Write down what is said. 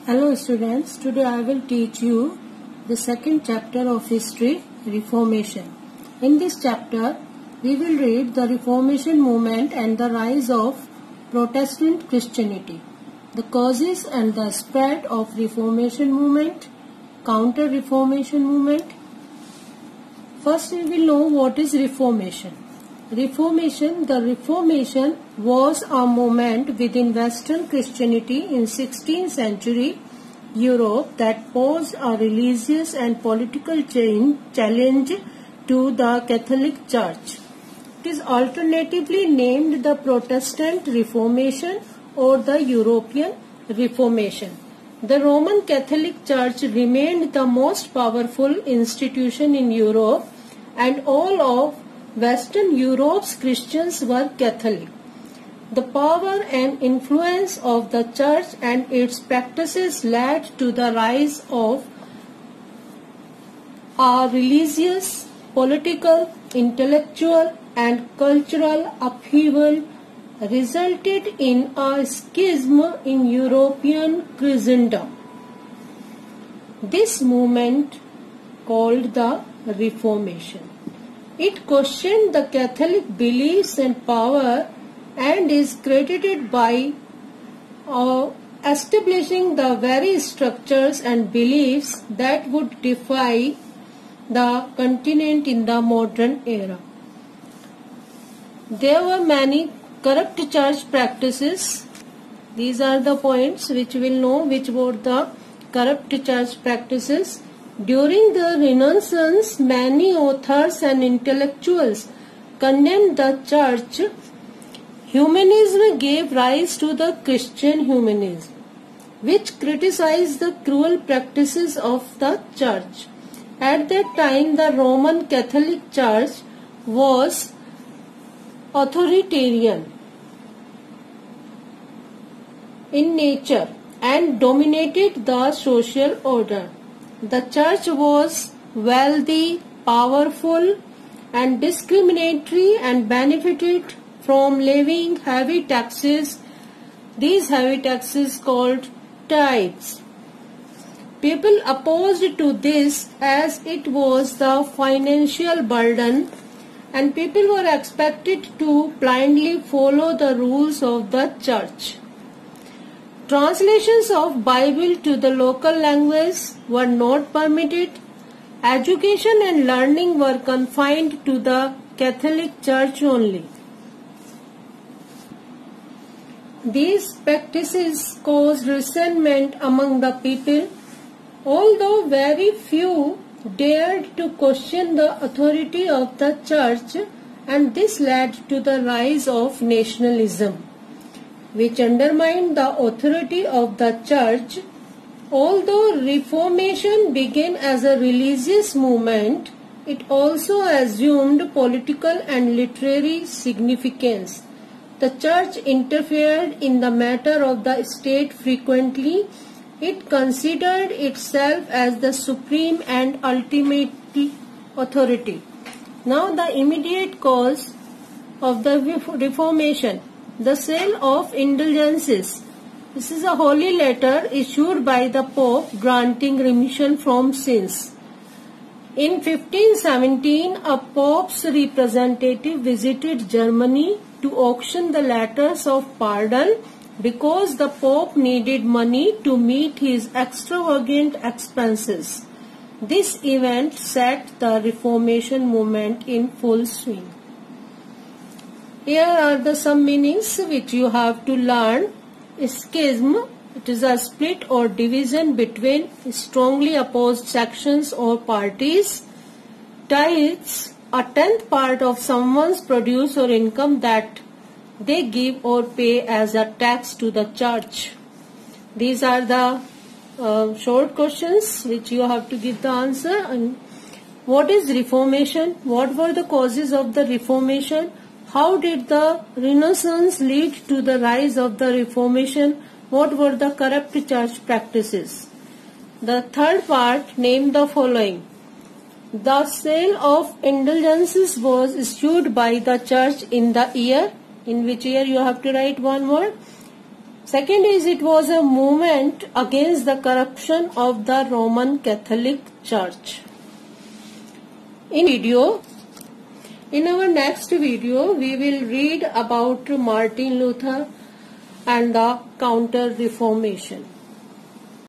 Hello students, today I will teach you the second chapter of history, Reformation. In this chapter, we will read the Reformation movement and the rise of Protestant Christianity, the causes and the spread of Reformation movement, Counter-Reformation movement. First we will know what is Reformation. The Reformation was a movement within Western Christianity in 16th century Europe that posed a religious and political challenge to the Catholic Church. It is alternatively named the Protestant Reformation or the European Reformation. The Roman Catholic Church remained the most powerful institution in Europe, and all of Western Europe's Christians were Catholic. The power and influence of the Church and its practices led to the rise of a religious, political, intellectual, and cultural upheaval resulted in a schism in European Christendom. This movement, called the Reformation, it questioned the Catholic beliefs and power and is credited by establishing the very structures and beliefs that would defy the continent in the modern era. There were many corrupt church practices. These are the points which we will know which were the corrupt church practices. During the Renaissance, many authors and intellectuals condemned the church. Humanism gave rise to the Christian humanism, which criticized the cruel practices of the church. At that time, the Roman Catholic Church was authoritarian in nature and dominated the social order. The church was wealthy, powerful, and discriminatory and benefited from levying heavy taxes. These heavy taxes called tithes. People opposed to this as it was the financial burden, and people were expected to blindly follow the rules of the church. Translations of Bible to the local language were not permitted. Education and learning were confined to the Catholic Church only. These practices caused resentment among the people, although very few dared to question the authority of the church, and this led to the rise of nationalism, which undermined the authority of the church. Although Reformation began as a religious movement, it also assumed political and literary significance. The church interfered in the matter of the state frequently. It considered itself as the supreme and ultimate authority. Now the immediate cause of the Reformation, the sale of indulgences. This is a holy letter issued by the Pope granting remission from sins. In 1517, a Pope's representative visited Germany to auction the letters of pardon because the Pope needed money to meet his extravagant expenses. This event set the Reformation movement in full swing. Here are some meanings which you have to learn. Schism, it is a split or division between strongly opposed sections or parties. Tithes, a tenth part of someone's produce or income that they give or pay as a tax to the church. These are the short questions which you have to give the answer. And what is Reformation? What were the causes of the Reformation? How did the Renaissance lead to the rise of the Reformation? What were the corrupt church practices? The third part, name the following. The sale of indulgences was issued by the church in the year. In which year? You have to write one word. Second is it was a movement against the corruption of the Roman Catholic Church. In our next video, we will read about Martin Luther and the Counter-Reformation.